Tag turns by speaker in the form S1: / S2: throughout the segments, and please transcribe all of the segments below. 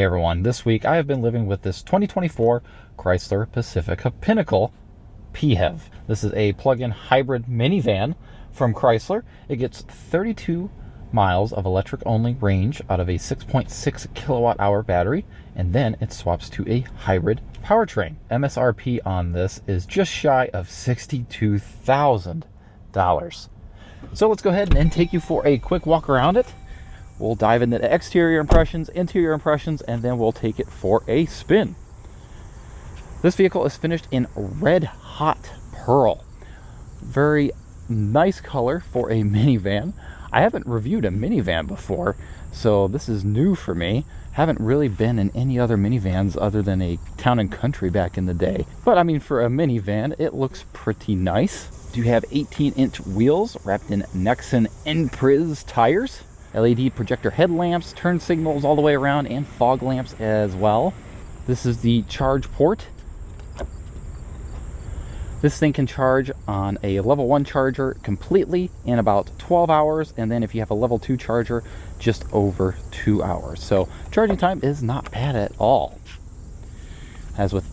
S1: Hey everyone, this week I have been living with this 2024 Chrysler Pacifica Pinnacle PHEV. This is a plug-in hybrid minivan from Chrysler. It gets 32 miles of electric-only range out of a 6.6 kilowatt-hour battery, and then it swaps to a hybrid powertrain. MSRP on this is just shy of $62,000. So let's go ahead and take you for a quick walk around it. We'll dive into the exterior impressions, interior impressions, and then we'll take it for a spin. This vehicle is finished in red hot pearl. Very nice color for a minivan. I haven't reviewed a minivan before, so this is new for me. Haven't really been in any other minivans other than a Town and Country back in the day. But I mean, for a minivan, it looks pretty nice. Do have 18-inch wheels wrapped in Nexen Enprise tires. LED projector headlamps, turn signals all the way around, and fog lamps as well. This is the charge port. This thing can charge on a level 1 charger completely in about 12 hours, and then if you have a level 2 charger, just over 2 hours. So charging time is not bad at all. As with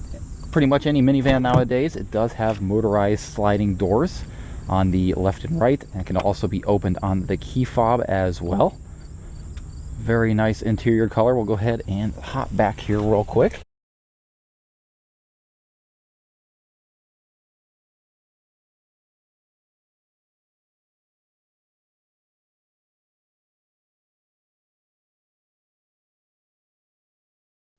S1: pretty much any minivan nowadays, it does have motorized sliding doors on the left and right, and it can also be opened on the key fob as well. Very nice interior color. We'll go ahead and hop back here real quick.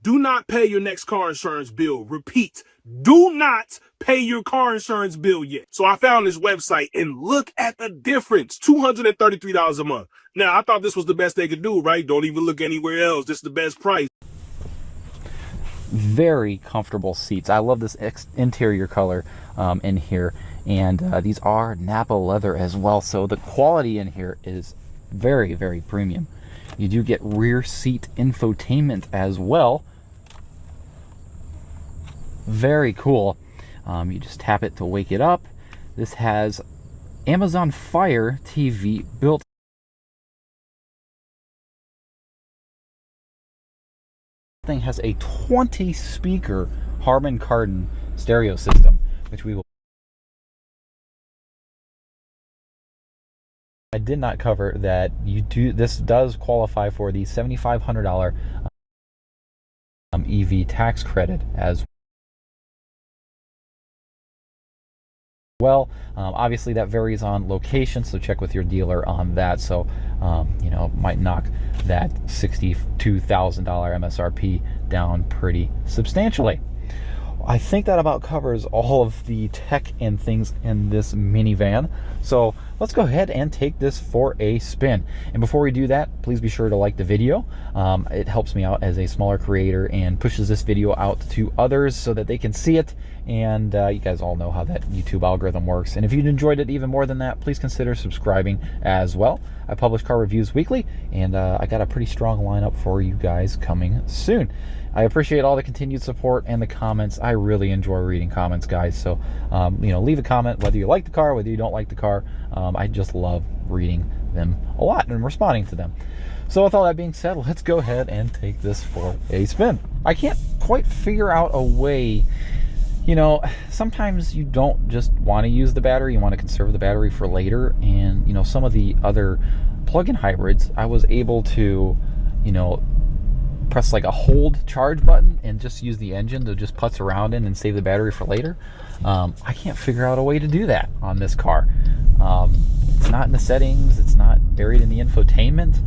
S2: Do not pay your next car insurance bill. Repeat, do not pay your car insurance bill yet. So I found this website and look at the difference. $233 a month. Now, I thought this was the best they could do, right? Don't even look anywhere else. This is the best price.
S1: Very comfortable seats. I love this interior color in here. And these are Napa leather as well. So the quality in here is very, very premium. You do get rear seat infotainment as well. Very cool. You just tap it to wake it up. This has Amazon Fire TV built. This thing has a 20 speaker Harman Kardon stereo system, which we will. I did not cover that this does qualify for the $7,500 EV tax credit as well. Obviously that varies on location, so check with your dealer on that. So might knock that $62,000 MSRP down pretty substantially. I think that about covers all of the tech and things in this minivan. So let's go ahead and take this for a spin. And before we do that, please be sure to like the video. It helps me out as a smaller creator and pushes this video out to others so that they can see it. And you guys all know how that YouTube algorithm works. And if you enjoyed it even more than that, please consider subscribing as well. I publish car reviews weekly, and I got a pretty strong lineup for you guys coming soon. I appreciate all the continued support and the comments. I really enjoy reading comments, guys. So, leave a comment whether you like the car, whether you don't like the car. I just love reading them a lot and responding to them. So with all that being said, let's go ahead and take this for a spin. I can't quite figure out a way. Sometimes you don't just want to use the battery. You want to conserve the battery for later. And, some of the other plug-in hybrids, I was able to, press like a hold charge button and just use the engine to just putz around in and save the battery for later. I can't figure out a way to do that on this car. It's not in the settings. It's not buried in the infotainment.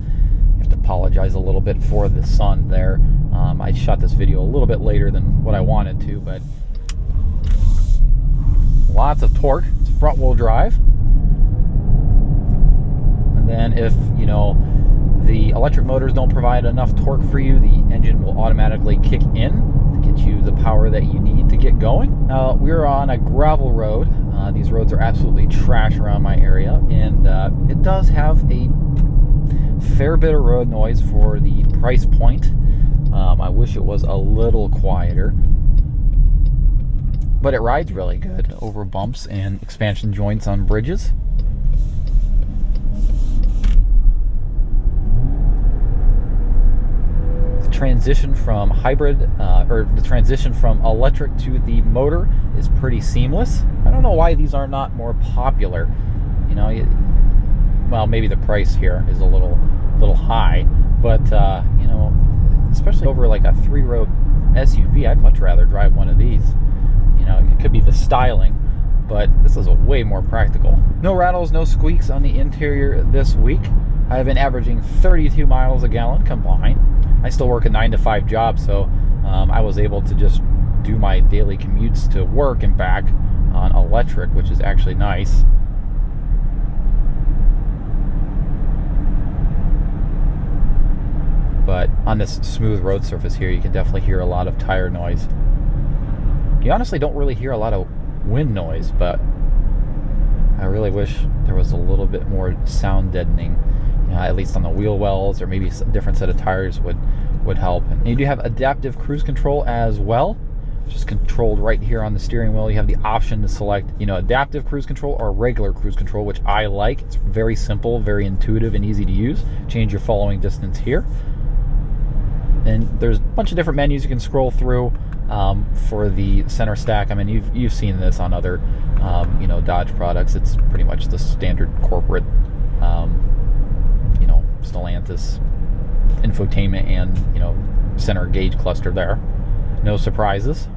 S1: I have to apologize a little bit for the sun there. I shot this video a little bit later than what I wanted to, but lots of torque. It's front wheel drive. And then if, the electric motors don't provide enough torque for you, the engine will automatically kick in to get you the power that you need to get going. Now, we're on a gravel road. These roads are absolutely trash around my area, and it does have a fair bit of road noise for the price point. I wish it was a little quieter, but it rides really good over bumps and expansion joints on bridges. transition from hybrid or the transition from electric to the motor is pretty seamless. I don't know why these are not more popular. You know, well, maybe the price here is a little high, but you know, especially over like a 3-row SUV, I'd much rather drive one of these. You know, it could be the styling, but this is a way more practical. No rattles, no squeaks on the interior this week. I've been averaging 32 miles a gallon combined. I still work a 9-to-5 job, so I was able to just do my daily commutes to work and back on electric, which is actually nice. But on this smooth road surface here, you can definitely hear a lot of tire noise. You honestly don't really hear a lot of wind noise, but I really wish there was a little bit more sound deadening, at least on the wheel wells, or maybe a different set of tires would help. And you do have adaptive cruise control as well, which is controlled right here on the steering wheel. You have the option to select, adaptive cruise control or regular cruise control, which I like. It's very simple, very intuitive, and easy to use. Change your following distance here. And there's a bunch of different menus you can scroll through for the center stack. I mean, you've seen this on other, Dodge products. It's pretty much the standard corporate, Stellantis infotainment and, center gauge cluster there. No surprises.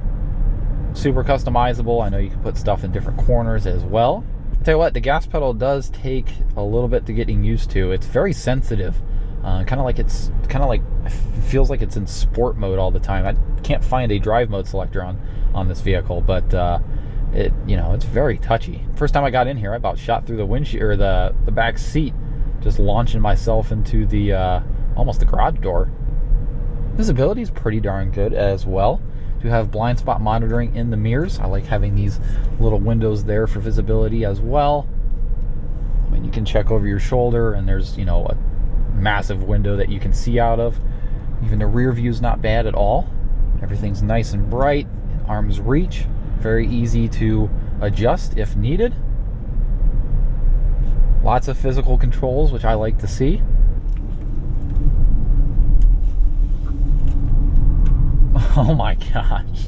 S1: Super customizable. I know you can put stuff in different corners as well. I'll tell you what, the gas pedal does take a little bit to getting used to. It's very sensitive. It feels like it's in sport mode all the time. I can't find a drive mode selector on this vehicle, but it's very touchy. First time I got in here, I about shot through the windshield or the back seat, just launching myself into the almost the garage door. Visibility is pretty darn good as well. You have blind spot monitoring in the mirrors. I like having these little windows there for visibility as well. I mean, you can check over your shoulder, and there's a massive window that you can see out of. Even the rear view is not bad at all. Everything's nice and bright, arm's reach, very easy to adjust if needed. Lots of physical controls, which I like to see. Oh my gosh.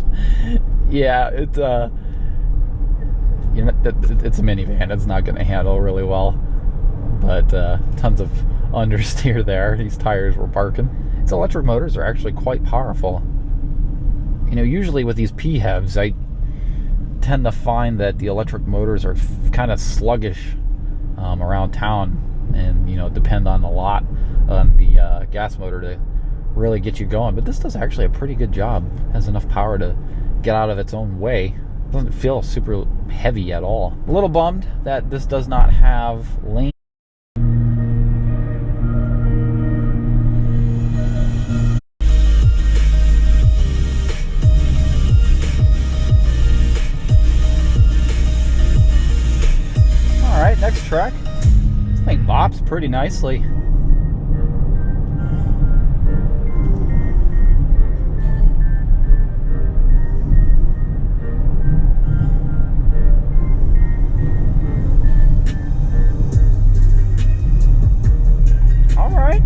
S1: Yeah, it's a minivan. It's not going to handle really well, but tons of understeer there. These tires were barking. Its electric motors are actually quite powerful. Usually with these PHEVs, I tend to find that the electric motors are kind of sluggish around town, and depend on a lot on the gas motor to really get you going. But this does actually a pretty good job. It has enough power to get out of its own way. It doesn't feel super heavy at all. A little bummed that this does not have lane. Alright, next track. This thing bops pretty nicely. Alright.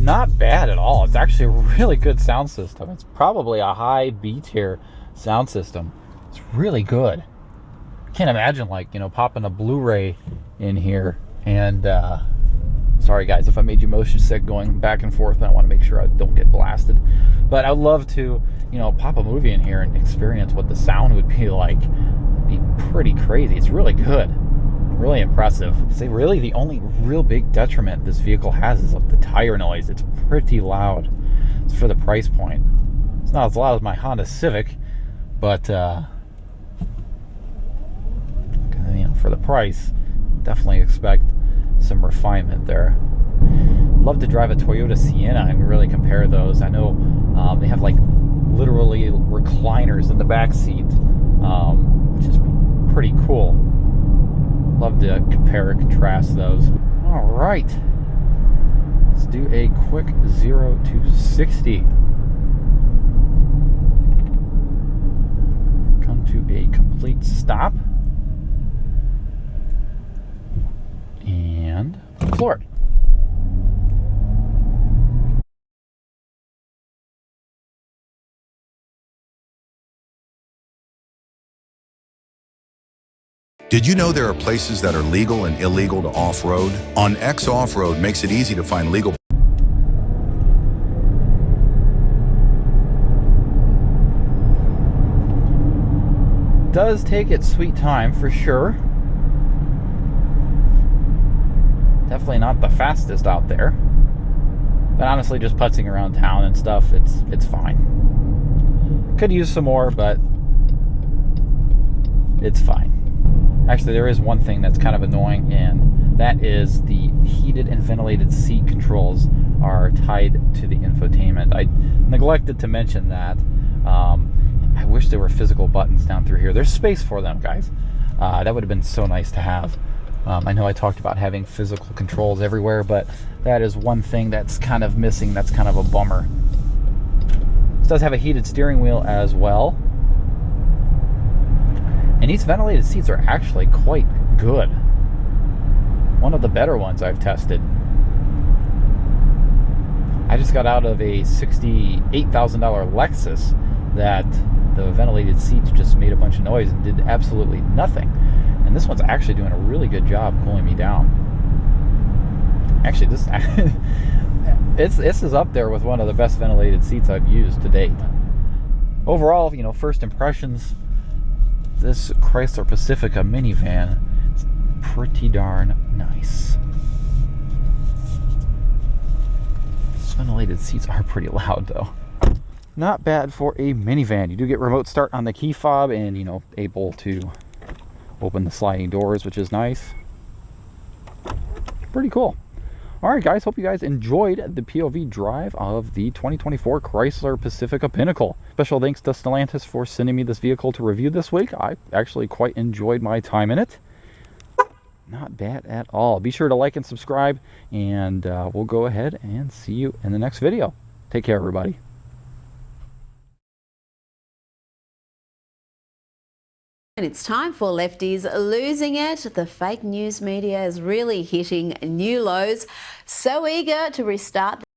S1: Not bad at all. It's actually a really good sound system. It's probably a high B tier sound system. It's really good. I can't imagine popping a Blu-ray in here and sorry guys if I made you motion sick going back and forth, but I want to make sure I don't get blasted. But I'd love to pop a movie in here and experience what the sound would be like. It'd be pretty crazy. It's really good. Really impressive. Say really the only real big detriment this vehicle has is the tire noise. It's pretty loud. It's for the price point. It's not as loud as my Honda Civic, but for the price, definitely expect some refinement there. Love to drive a Toyota Sienna and really compare those. I know they have literally recliners in the back seat, which is pretty cool. Love to compare and contrast those. All right, let's do a quick 0 to 60. Come to a complete stop. And floor it.
S3: Did you know there are places that are legal and illegal to off-road? On X Off-Road makes it easy to find legal.
S1: Does take its sweet time for sure. Definitely not the fastest out there. But honestly, just putzing around town and stuff, it's fine. Could use some more, but it's fine. Actually, there is one thing that's kind of annoying, and that is the heated and ventilated seat controls are tied to the infotainment. I neglected to mention that. I wish there were physical buttons down through here. There's space for them, guys. That would have been so nice to have. I know I talked about having physical controls everywhere, but that is one thing that's kind of missing. That's kind of a bummer. This does have a heated steering wheel as well. And these ventilated seats are actually quite good. One of the better ones I've tested. I just got out of a $68,000 Lexus that the ventilated seats just made a bunch of noise and did absolutely nothing. And this one's actually doing a really good job cooling me down. Actually, this is up there with one of the best ventilated seats I've used to date. Overall, you know, first impressions, this Chrysler Pacifica minivan is pretty darn nice. These ventilated seats are pretty loud though. Not bad for a minivan. You do get remote start on the key fob and, you know, able to open the sliding doors, which is nice. Pretty cool. All right, guys, hope you guys enjoyed the POV drive of the 2024 Chrysler Pacifica Pinnacle. Special thanks to Stellantis for sending me this vehicle to review this week. I actually quite enjoyed my time in it. Not bad at all. Be sure to like and subscribe, and we'll go ahead and see you in the next video. Take care, everybody.
S4: And it's time for Lefties Losing It. The fake news media is really hitting new lows. So eager to restart